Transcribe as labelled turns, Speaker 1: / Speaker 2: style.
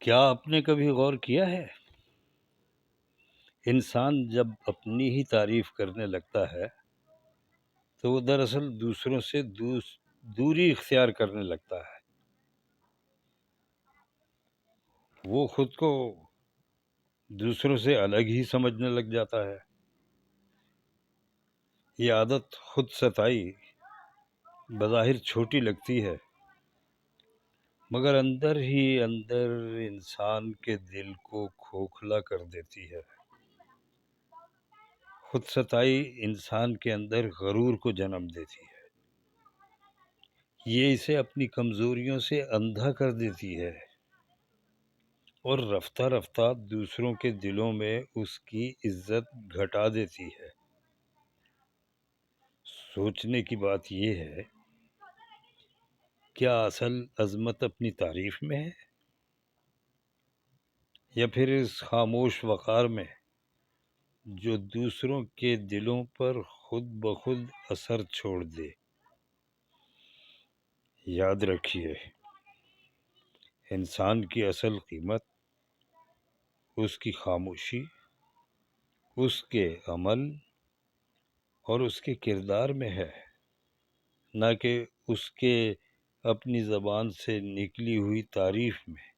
Speaker 1: کیا آپ نے کبھی غور کیا ہے؟ انسان جب اپنی ہی تعریف کرنے لگتا ہے تو وہ دراصل دوسروں سے دوری اختیار کرنے لگتا ہے۔ وہ خود کو دوسروں سے الگ ہی سمجھنے لگ جاتا ہے۔ یہ عادت خود ستائی بظاہر چھوٹی لگتی ہے، مگر اندر ہی اندر انسان کے دل کو کھوکھلا کر دیتی ہے۔ خود ستائی انسان کے اندر غرور کو جنم دیتی ہے۔ یہ اسے اپنی کمزوریوں سے اندھا کر دیتی ہے اور رفتہ رفتہ دوسروں کے دلوں میں اس کی عزت گھٹا دیتی ہے۔ سوچنے کی بات یہ ہے، کیا اصل عظمت اپنی تعریف میں ہے یا پھر اس خاموش وقار میں جو دوسروں کے دلوں پر خود بخود اثر چھوڑ دے؟ یاد رکھیے، انسان کی اصل قیمت اس کی خاموشی، اس کے عمل اور اس کے کردار میں ہے، نہ کہ اس کے اپنی زبان سے نکلی ہوئی تعریف میں۔